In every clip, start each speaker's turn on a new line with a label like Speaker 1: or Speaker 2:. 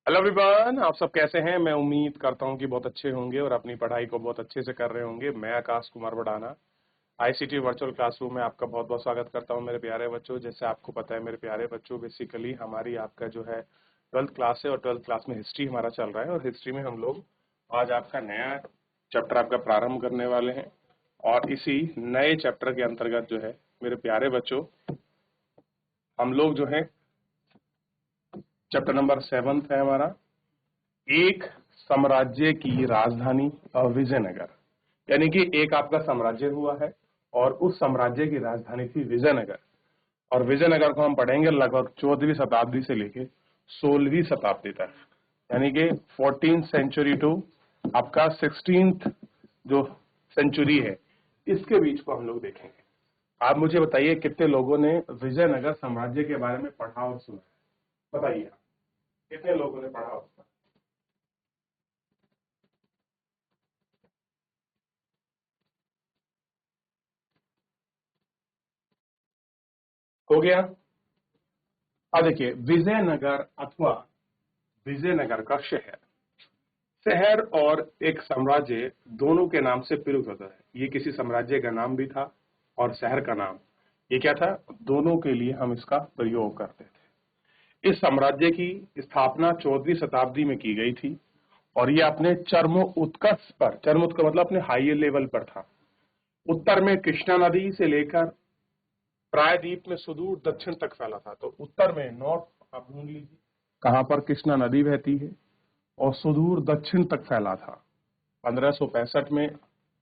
Speaker 1: Hello everyone, आप सब कैसे हैं। मैं उम्मीद करता हूं कि बहुत अच्छे होंगे और अपनी पढ़ाई को बहुत अच्छे से कर रहे होंगे। मैं Akash Kumar Badana ICT virtual classroom में आपका बहुत बहुत स्वागत करता हूं मेरे प्यारे बच्चों। जैसे आपको पता है मेरे प्यारे बच्चों, बेसिकली हमारी आपका जो है 12th क्लास है और 12th क्लास में हिस्ट्री हमारा चल रहा है और हिस्ट्री में हम लोग आज आपका नया चैप्टर आपका प्रारंभ करने वाले हैं। और इसी नए चैप्टर के अंतर्गत जो है मेरे प्यारे बच्चों, हम लोग जो है चैप्टर नंबर 7 है हमारा, एक साम्राज्य की राजधानी विजयनगर। यानी कि एक आपका साम्राज्य हुआ है और उस साम्राज्य की राजधानी थी विजयनगर। और विजयनगर को हम पढ़ेंगे लगभग 14वीं शताब्दी से लेके 16वीं शताब्दी तक, यानी कि 14th सेंचुरी टू आपका 16th जो सेंचुरी है, इसके बीच को हम लोग देखेंगे। आप मुझे बताइए कितने लोगों ने विजयनगर साम्राज्य के बारे में पढ़ा और सुना है। बताइए आप, कितने लोगों ने पढ़ा और सुना? हो गया। अब देखिए, विजयनगर अथवा विजयनगर का शहर, शहर और एक साम्राज्य दोनों के नाम से प्रयुक्त होता है। ये किसी साम्राज्य का नाम भी था और शहर का नाम, ये क्या था, दोनों के लिए हम इसका प्रयोग करते थे। इस साम्राज्य की स्थापना 14वीं शताब्दी में की गई थी और ये अपने चरमोत्कर्ष पर, चरमोत्कर्ष मतलब अपने हाई लेवल पर था। उत्तर में कृष्णा नदी से लेकर प्रायद्वीप में सुदूर दक्षिण तक फैला था। तो उत्तर में नॉर्थ, आप ढूंढ लीजिए कहां पर कृष्णा नदी बहती है, और सुदूर दक्षिण तक फैला था। 1565 में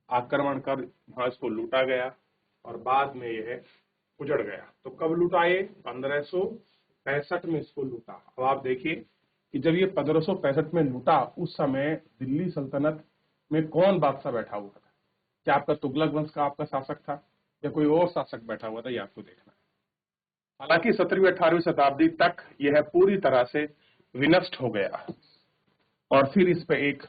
Speaker 1: आक्रमण कर वहां इसको लूटा गया और बाद में यह उजड़ गया। तो कब लूटाए? 1565 में इसको लूटा। अब आप देखिए कि जब ये 1565 में लूटा, उस समय दिल्ली सल्तनत में कौन बादशाह बैठा हुआ था? क्या आपका तुगलक वंश का आपका शासक था या कोई और शासक बैठा हुआ था? ये आपको देखना है। हालांकि 17वीं 18वीं शताब्दी तक यह पूरी तरह से विनष्ट हो गया और फिर इस पे एक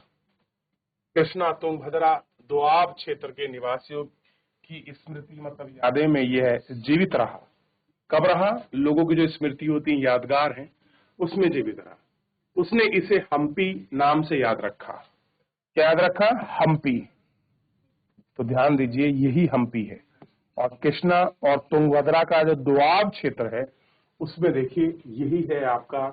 Speaker 1: कृष्णा तुंगभद्रा दोआब क्षेत्र के निवासियों की स्मृति मतलब यादें में यह जीवित रहा। कब रहा? लोगों की जो स्मृति होती है, यादगार है, उसमें जीवित रहा। उसने इसे हम्पी नाम से याद रखा। क्या याद रखा? हम्पी। तो ध्यान दीजिए, यही हम्पी है। और कृष्णा और तुंगभद्रा का जो दोआब क्षेत्र है, उसमें देखिए यही है आपका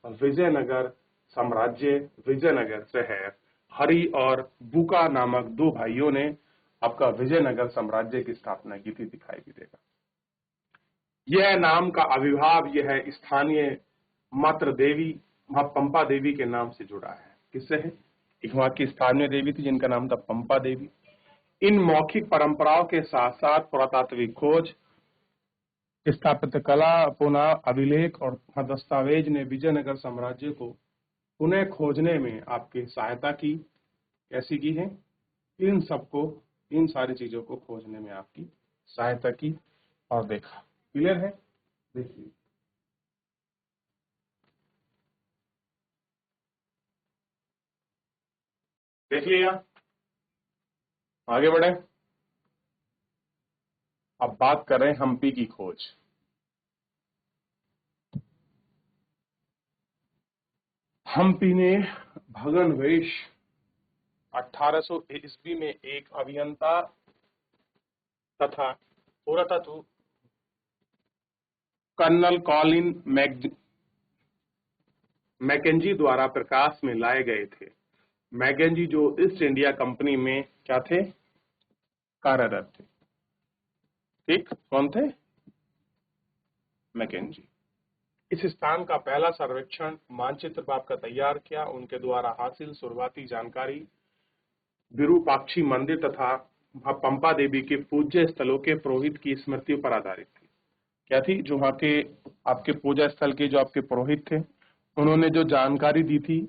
Speaker 1: विजयनगर साम्राज्य, विजयनगर शहर। हरि और बुका नामक दो भाइयों ने आपका विजयनगर साम्राज्य की स्थापना की थी, दिखाई भी देगा। यह नाम का आविर्भाव यह स्थानीय मात्र देवी मां पंपा देवी के नाम से जुड़ा है। किससे है? एक वहां की स्थानीय देवी थी जिनका नाम था पंपा देवी। इन मौखिक परंपराओं के साथ साथ पुरातात्विक खोज, स्थापत्य कला, पुनः अभिलेख और दस्तावेज ने विजयनगर साम्राज्य को पुनः खोजने में आपकी सहायता की। कैसी की है? इन सबको, इन सारी चीजों को खोजने में आपकी सहायता की और देखा। क्लियर है? देखिए, देख लिया। आगे बढ़े। अब बात करें हम्पी की खोज। हम्पी ने भगनवेश 1800 ईस्वी में एक अभियंता तथा पुरातत्व कर्नल कॉलिन मैकेंजी द्वारा प्रकाश में लाए गए थे। मैकेंजी जो ईस्ट इंडिया कंपनी में क्या थे? कार्यरत थे। ठीक, कौन थे? मैकेंजी। इस स्थान का पहला सर्वेक्षण मानचित्र आपका तैयार किया। उनके द्वारा हासिल शुरुआती जानकारी विरूपाक्षी मंदिर तथा पंपा देवी के पूज्य स्थलों के पुरोहित की स्मृतियों पर आधारित थी। क्या थी? जो वहां के आपके पूजा स्थल के जो आपके पुरोहित थे, उन्होंने जो जानकारी दी थी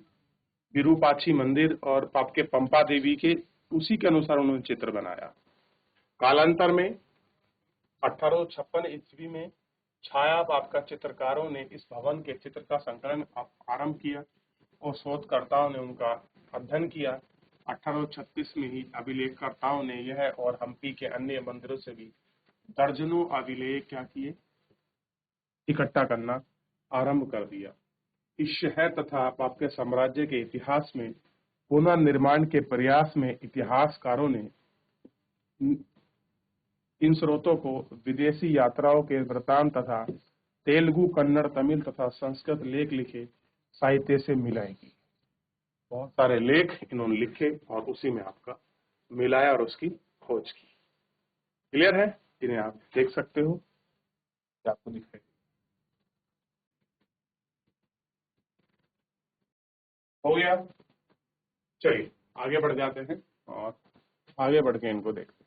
Speaker 1: विरूपाक्षी मंदिर और आपके पंपा देवी के, उसी के अनुसार उन्होंने चित्र बनाया। कालांतर में 1856 ईस्वी में छाया आपका चित्रकारों ने इस भवन के चित्र का संकलन आरंभ किया और शोधकर्ताओं ने उनका अध्ययन किया। 1836 में ही अभिलेखकर्ताओं ने यह और हम्पी के अन्य मंदिरों से भी दर्जनों अभिलेख क्या किए? इकट्ठा करना आरंभ कर दिया। इस शहर तथा आपके साम्राज्य के इतिहास में पुनर्निर्माण के प्रयास में इतिहासकारों ने इन स्रोतों को विदेशी यात्राओं के वृत्तांत तथा तेलुगु, कन्नड़, तमिल तथा संस्कृत लेख लिखे साहित्य से मिलाएं की। बहुत सारे लेख इन्होंने लिखे और उसी में आपका मिलाया और उसकी खोज की। क्लियर है? इन्हें आप देख सकते हो, आपको दिखाई हो गया। चलिए आगे बढ़ जाते हैं और आगे बढ़ के इनको देखते हैं।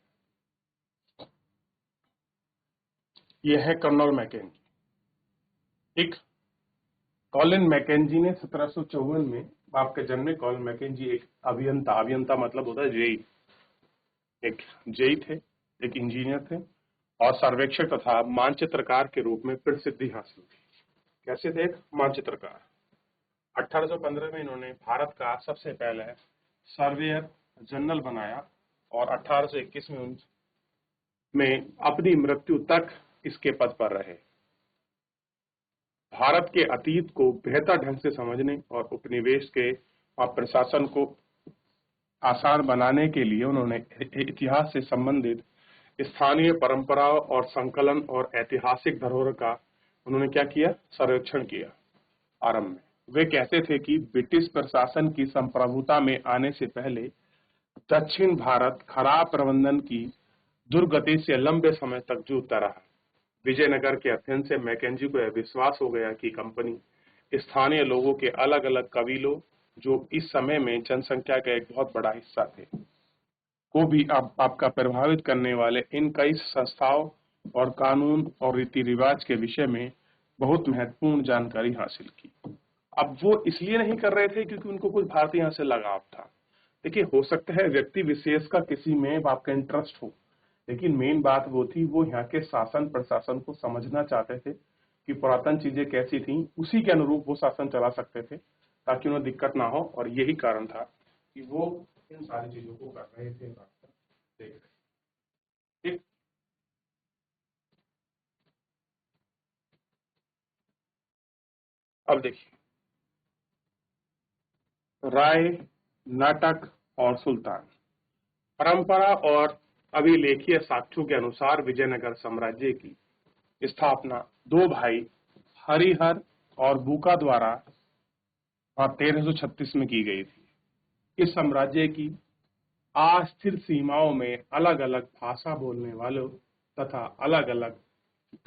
Speaker 1: यह है कर्नल मैकेंजी। एक कॉलिन मैकेंजी ने 1754 में आपके जन्मे। कॉलिन मैकेंजी एक अभियंता मतलब होता है जेई, एक जेई थे, एक इंजीनियर थे और सर्वेक्षक तथा मानचित्रकार के रूप में प्रसिद्धि हासिल की। कैसे थे? एक मानचित्रकार। 1815 में इन्होंने भारत का सबसे पहले सर्वेयर जनरल बनाया और 1821 में अपनी मृत्यु तक इसके पद पर रहे। भारत के अतीत को बेहतर ढंग से समझने और उपनिवेश के प्रशासन को आसान बनाने के लिए उन्होंने इतिहास से संबंधित स्थानीय परंपराओं और संकलन और ऐतिहासिक धरोहर का उन्होंने क्या किया? सर्वेक्षण किया। आरंभ में वे कहते थे कि ब्रिटिश प्रशासन की संप्रभुता में आने से पहले दक्षिण भारत खराब प्रबंधन की दुर्गति से लंबे समय तक जूझता रहा। विजयनगर के अध्ययन से मैकेंजी को यह विश्वास हो गया कि कंपनी स्थानीय लोगों के अलग अलग कबीलों, जो इस समय में जनसंख्या का एक बहुत बड़ा हिस्सा थे, को भी आपका प्रभावित करने वाले इन कई संस्थाओं और कानून और रीति रिवाज के विषय में बहुत महत्वपूर्ण जानकारी हासिल की। अब वो इसलिए नहीं कर रहे थे क्योंकि उनको कुछ भारतीय से लगाव था। देखिए, हो सकता है व्यक्ति विशेष का किसी में आपका इंटरेस्ट हो, लेकिन मेन बात वो थी, वो यहाँ के शासन प्रशासन को समझना चाहते थे कि पुरातन चीजें कैसी थी, उसी के अनुरूप वो शासन चला सकते थे ताकि उन्हें दिक्कत ना हो। और यही कारण था कि वो इन सारी चीजों को कर रहे थे, देख रहे। ठीक, अब देखिए, राय, नाटक और सुल्तान। परंपरा और अभिलेखीय साक्ष्यों के अनुसार विजयनगर साम्राज्य की स्थापना दो भाई हरिहर और बुका द्वारा 1336 में की गई थी। इस साम्राज्य की अस्थिर सीमाओं में अलग अलग भाषा बोलने वालों तथा अलग अलग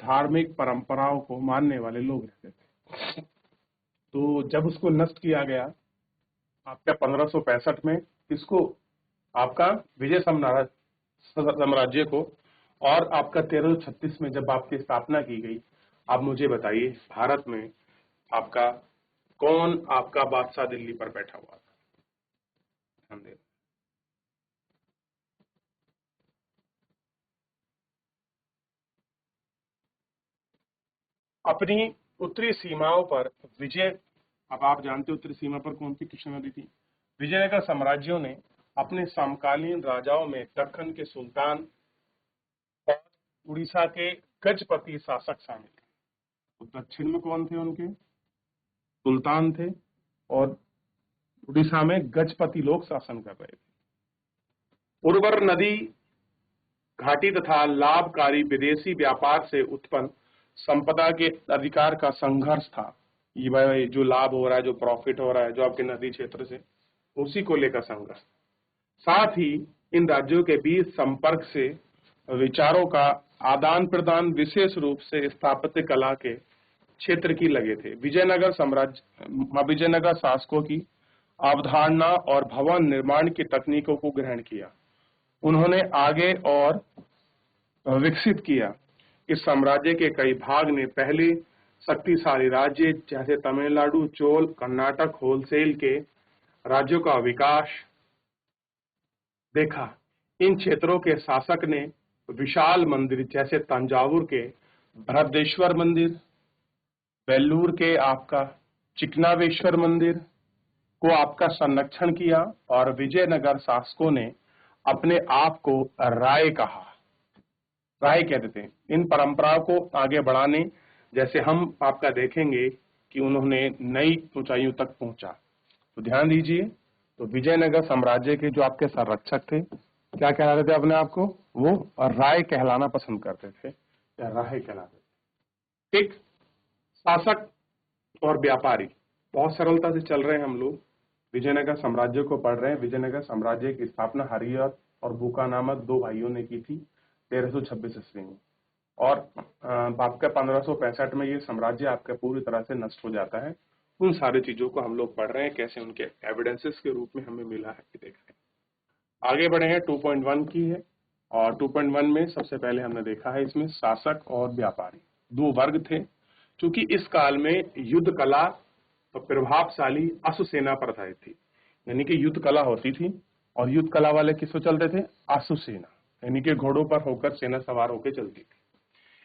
Speaker 1: धार्मिक परंपराओं को मानने वाले लोग रहते थे। तो जब उसको नष्ट किया गया आपका 1565 में, इसको आपका विजय साम्राज्य को, और आपका 1336 में जब आपकी स्थापना की गई। आप मुझे बताइए, भारत में आपका कौन आपका बादशाह दिल्ली पर बैठा हुआ था? ध्यान दें। अपनी उत्तरी सीमाओं पर विजय, अब आप जानते हो उत्तरी सीमा पर कौन सी कृष्णा नदी थी? विजयनगर साम्राज्यों ने अपने समकालीन राजाओं में दक्कन के सुल्तान और उड़ीसा के गजपति शासक शामिल थे। तो दक्षिण में कौन थे? उनके सुल्तान थे और उड़ीसा में गजपति लोग शासन कर रहे थे। उर्वर नदी घाटी तथा लाभकारी विदेशी व्यापार से उत्पन्न संपदा के अधिकार का संघर्ष था। ये भाई जो लाभ हो रहा है, जो प्रॉफिट हो रहा है, जो आपके नदी क्षेत्र से, उसी को लेकर संघर्ष। साथ ही इन राज्यों के बीच संपर्क से विचारों का आदान प्रदान विशेष रूप से स्थापत्य कला के क्षेत्र की लगे थे। विजयनगर शासकों की अवधारणा और भवन निर्माण की तकनीकों को ग्रहण किया, उन्होंने आगे और विकसित किया। इस साम्राज्य के कई भाग ने पहले शक्तिशाली राज्य जैसे तमिलनाडु, चोल, कर्नाटक होलसेल के राज्यों का विकास देखा। इन क्षेत्रों के शासक ने विशाल मंदिर जैसे तंजावुर के बृहदेश्वर मंदिर, वेल्लूर के आपका चिकनावेश्वर मंदिर को आपका संरक्षण किया और विजयनगर शासकों ने अपने आप को राय कहा। राय कहते थे इन परंपराओं को आगे बढ़ाने। जैसे हम आपका देखेंगे कि उन्होंने नई ऊंचाइयों तक पहुंचा। तो ध्यान दीजिए, तो विजयनगर साम्राज्य के जो आपके संरक्षक थे क्या कहलाते थे अपने आप को? वो राय कहलाना पसंद करते थे या राय कहलाते थे। ठीक। शासक और व्यापारी बहुत सरलता से चल रहे हैं। हम लोग विजयनगर साम्राज्य को पढ़ रहे हैं। विजयनगर साम्राज्य की स्थापना हरिहर और बुका नामक दो भाइयों ने की थी 1326 ईस्वी में, और आपका 1565 में ये साम्राज्य आपका पूरी तरह से नष्ट हो जाता है। उन सारी चीजों को हम लोग पढ़ रहे हैं, कैसे उनके एविडेंसेस के रूप में हमें मिला है कि देख रहे हैं। आगे बढ़े हैं 2.1 की है, और 2.1 में सबसे पहले हमने देखा है इसमें शासक और व्यापारी दो वर्ग थे। क्योंकि इस काल में युद्ध कला तो प्रभावशाली अश्वसेना पर आधारित थी, यानी कि युद्ध कला होती थी, और युद्ध कला वाले किसको चलते थे? अश्वसेना, यानी कि घोड़ों पर होकर सेना सवार होकर चलती थी।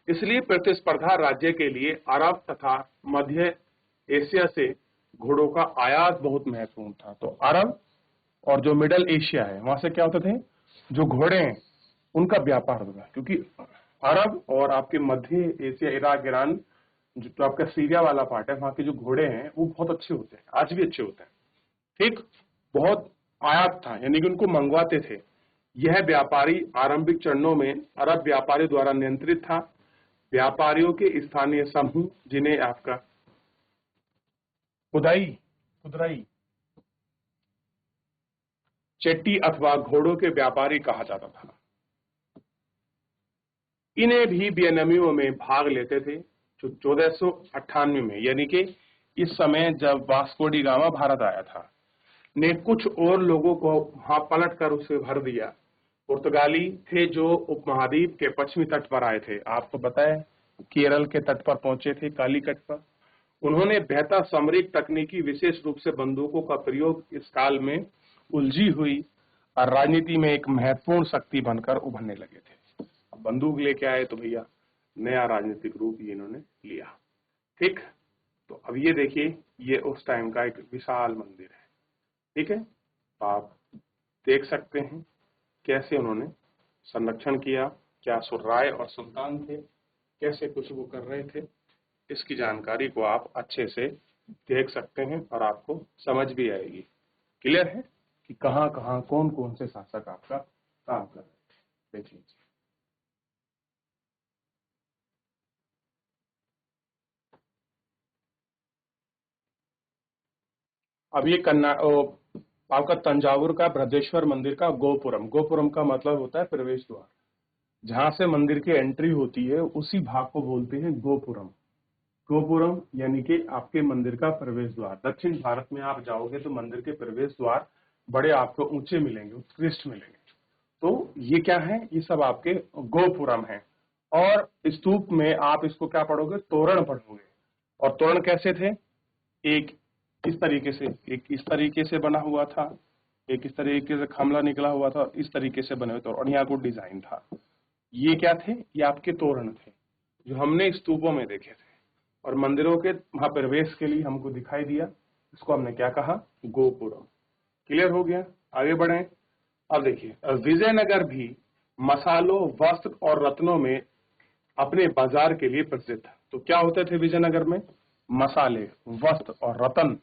Speaker 1: इसलिए प्रतिस्पर्धा राज्य के लिए अरब तथा मध्य एशिया से घोड़ों का आयात बहुत महत्वपूर्ण था। तो अरब और जो मिडल एशिया है वहां से क्या होते थे? जो घोड़े हैं उनका व्यापार होगा, क्योंकि अरब और आपके मध्य एशिया, इराक, ईरान, जो आपका सीरिया वाला पार्ट है, वहां के जो घोड़े हैं वो बहुत अच्छे होते हैं, आज भी अच्छे होते हैं। ठीक। बहुत आयात था, यानी कि उनको मंगवाते थे। यह व्यापारी आरंभिक चरणों में अरब व्यापारी द्वारा नियंत्रित था। व्यापारियों के स्थानीय समूह, जिन्हें आपका खुदराई, चेट्टी अथवा घोड़ों के व्यापारी कहा जाता था, इन्हें भी वियतनामियों में भाग लेते थे। जो 1498 में, यानी कि इस समय जब वास्को डी गामा भारत आया था, ने कुछ और लोगों को वहां पलट कर उसे भर दिया। पुर्तगाली थे जो उपमहाद्वीप के पश्चिमी तट पर आए थे। आपको बताया केरल के तट पर पहुंचे थे, कालीकट पर। उन्होंने बेहतर सामरिक तकनीकी, विशेष रूप से बंदूकों का प्रयोग इस काल में उलझी हुई और राजनीति में एक महत्वपूर्ण शक्ति बनकर उभरने लगे थे। अब बंदूक लेके आए तो भैया नया राजनीतिक रूप ही इन्होंने लिया। ठीक। तो अब ये देखिए, ये उस टाइम का एक विशाल मंदिर है। ठीक है, तो आप देख सकते हैं कैसे उन्होंने संरक्षण किया, क्या राय और सुल्तान थे, कैसे कुछ वो कर रहे थे। इसकी जानकारी को आप अच्छे से देख सकते हैं और आपको समझ भी आएगी। क्लियर है कि कहां कहां कौन कौन से शासक आपका काम कर रहे थे। देख लीजिए। अब ये आपका तंजावुर का बृहदेश्वर मंदिर का गोपुरम, गोपुरम का मतलब होता है प्रवेश द्वार। जहां से मंदिर की एंट्री होती है उसी भाग को बोलते हैं गोपुरम। गोपुरम यानी कि आपके मंदिर का प्रवेश द्वार। दक्षिण भारत में आप जाओगे तो मंदिर के प्रवेश द्वार बड़े आपको ऊंचे मिलेंगे, उत्कृष्ट मिलेंगे। तो ये क्या है? ये सब आपके गोपुरम है। और स्तूप में आप इसको क्या पढ़ोगे? तोरण पढ़ोगे। और तोरण कैसे थे? एक इस तरीके से, एक इस तरीके से बना हुआ था, एक इस तरीके से खमला निकला हुआ था, इस तरीके से बने हुए थे, और यहाँ को डिजाइन था। ये क्या थे? ये आपके तोरण थे जो हमने स्तूपों में देखे थे, और मंदिरों के वहां प्रवेश के लिए हमको दिखाई दिया। इसको हमने क्या कहा? गोपुरम। क्लियर हो गया? आगे बढ़े। अब देखिए, विजयनगर भी मसालों, वस्त्र और रत्नों में अपने बाजार के लिए प्रसिद्ध था। तो क्या होते थे विजयनगर में? मसाले, वस्त्र और रत्न,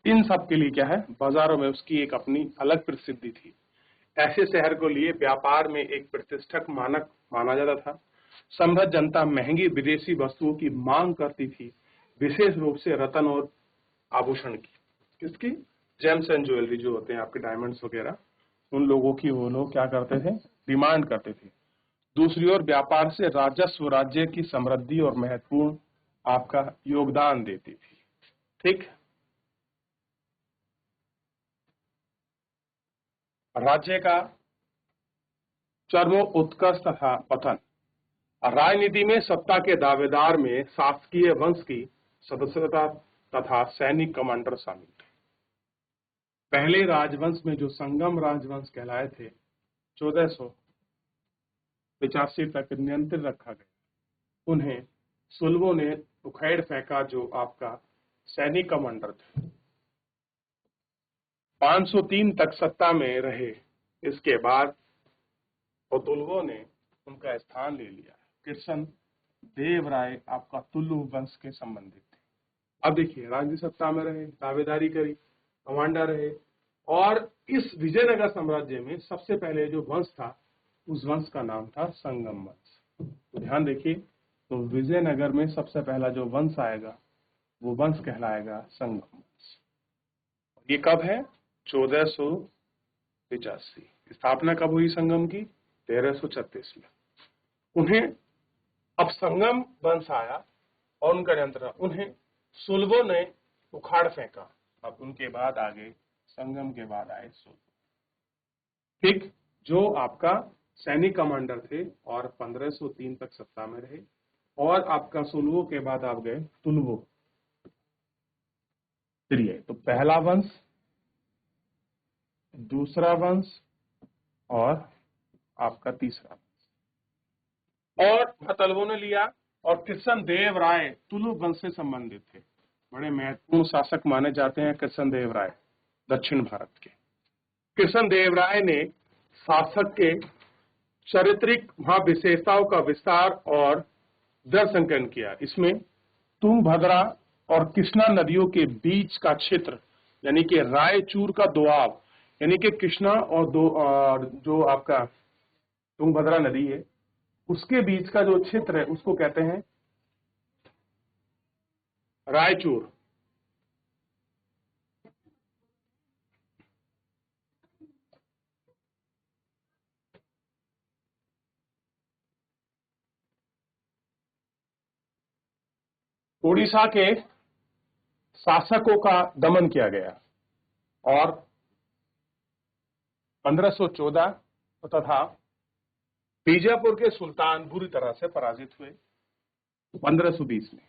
Speaker 1: इन सब के लिए क्या है? बाजारों में उसकी एक अपनी अलग प्रसिद्धि थी। ऐसे शहर को लिए व्यापार में एक प्रतिष्ठक मानक माना जाता था। समृद्ध जनता महंगी विदेशी वस्तुओं की मांग करती थी, विशेष रूप से रत्न और आभूषण की। किसकी? जेम्स एंड ज्वेलरी जो होते हैं आपके डायमंड्स वगैरह, उन लोगों की वो लोग क्या करते थे? डिमांड करते थे। दूसरी ओर व्यापार से राजस्व राज्य की समृद्धि और महत्वपूर्ण आपका योगदान देती थी। ठीक। राज्य का चरमोत्कर्ष तथा पतन। राजनीति में सत्ता के दावेदार में शासकीय वंश की सदस्यता तथा सैनिक कमांडर शामिल थे। पहले राजवंश में जो संगम राजवंश कहलाए थे, 1485 तक नियंत्रित रखा गया। उन्हें सुल्वों ने उखेड़ फेंका, जो आपका सैनिक कमांडर थे। 503 तक सत्ता में रहे। इसके बाद तुलुवों ने उनका स्थान ले लिया। कृष्ण देव राय आपका तुलु वंश के संबंधित थे। अब देखिए, राज्य सत्ता में रहे, दावेदारी करी, कमांडर रहे, और इस विजयनगर साम्राज्य में सबसे पहले जो वंश था उस वंश का नाम था संगम वंश। तो ध्यान देखिए, तो विजयनगर में सबसे पहला जो वंश आएगा वो वंश कहलाएगा संगम वंश। ये कब है? 1485। स्थापना कब हुई संगम की? 1336 में। उन्हें अब संगम वंश आया और उनका नियंत्रण, उन्हें सुलभों ने उखाड़ फेंका। अब उनके बाद आगे संगम के बाद आए सुलभ, ठीक, जो आपका सैनिक कमांडर थे और 1503 तक सत्ता में रहे। और आपका सुलभों के बाद आप गए तुलुवो। तो पहला वंश, दूसरा वंश और आपका तीसरा वंश। और मतलबों ने लिया, और कृष्ण देव राय तुलु वंश से संबंधित थे। बड़े महत्वपूर्ण शासक माने जाते हैं कृष्ण देव राय दक्षिण भारत के। कृष्ण देव राय ने शासक के चारित्रिक विशेषताओं का विस्तार और दृढ़ किया। इसमें तुंगभद्रा और कृष्णा नदियों के बीच का क्षेत्र, यानी कि रायचूर का दोआब, यानी कि कृष्णा और जो आपका तुंगभद्रा नदी है उसके बीच का जो क्षेत्र है उसको कहते हैं रायचूर। उड़ीसा के शासकों का दमन किया गया और 1514 तथा बीजापुर के सुल्तान बुरी तरह से पराजित हुए 1520 में।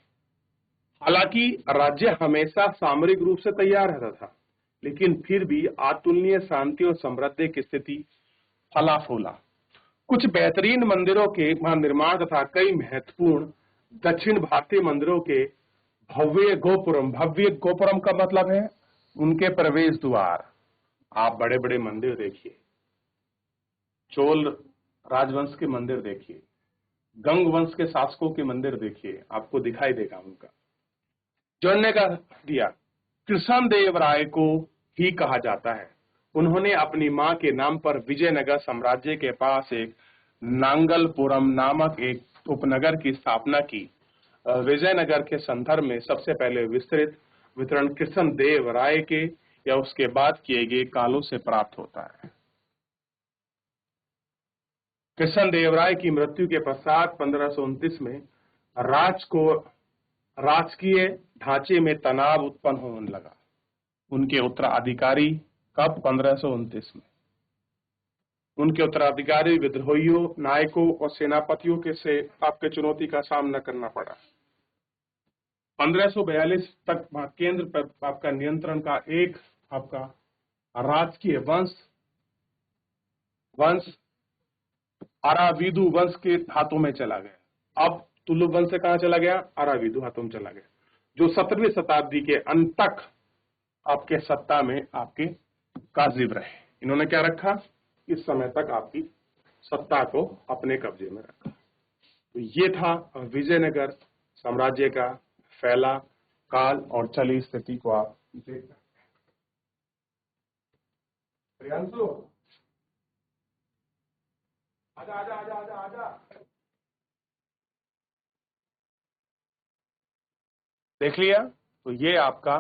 Speaker 1: हालांकि राज्य हमेशा सामरिक रूप से तैयार रहता था, लेकिन फिर भी अतुलनीय शांति और समृद्धि की स्थिति फला फूला। कुछ बेहतरीन मंदिरों के निर्माण तथा कई महत्वपूर्ण दक्षिण भारतीय मंदिरों के भव्य गोपुरम का मतलब है उनके प्रवेश द्वार। आप बड़े बड़े मंदिर देखिए, चोल राजवंश के मंदिर देखिए, गंग वंश के शासकों के मंदिर देखिए, आपको दिखाई देगा उनका। जोड़ने का दिया, कृष्ण देव राय को ही कहा जाता है। उन्होंने अपनी मां के नाम पर विजयनगर साम्राज्य के पास एक नांगलपुरम नामक एक उपनगर की स्थापना की। विजयनगर के संदर्भ में सबसे पहले विस्तृत वितरण कृष्ण देव राय के या उसके बाद किए गए कालों से प्राप्त होता है। कृष्ण देव राय की मृत्यु के पश्चात 1529 में राजकीय ढांचे में तनाव उत्पन्न होने लगा। उनके उत्तराधिकारी कब? 1529 में। उनके उत्तराधिकारी विद्रोहियों, नायकों और सेनापतियों के से आपके चुनौती का सामना करना पड़ा। 1542 तक केंद्र पर आपका नियंत्रण का एक आपका राजकीय वंश अराविदु वंश के हाथों में चला गया। अब तुलु वंश से कहां चला गया? अराविदु हाथों में चला गया, जो 17वीं शताब्दी के अंत तक आपके सत्ता में आपके काजिब रहे। इन्होंने क्या रखा? इस समय तक आपकी सत्ता को अपने कब्जे में रखा। तो ये था विजयनगर साम्राज्य का फैला काल और चली स्थिति को आप देख सकते हैं। प्रियांशु, आजा आजा आजा आजा आजा। देख लिया? तो ये आपका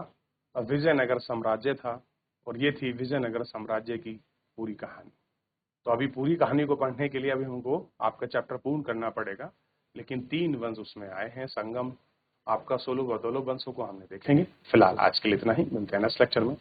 Speaker 1: विजयनगर साम्राज्य था और ये थी विजयनगर साम्राज्य की पूरी कहानी। तो अभी पूरी कहानी को पढ़ने के लिए अभी हमको आपका चैप्टर पूर्ण करना पड़ेगा, लेकिन 3 वंश उसमें आए हैं। संगम, आपका सोलु व दोलो वंशों को हमने देखेंगे। फिलहाल आज के लिए इतना ही, मिलते हैं नेक्स्ट लेक्चर में।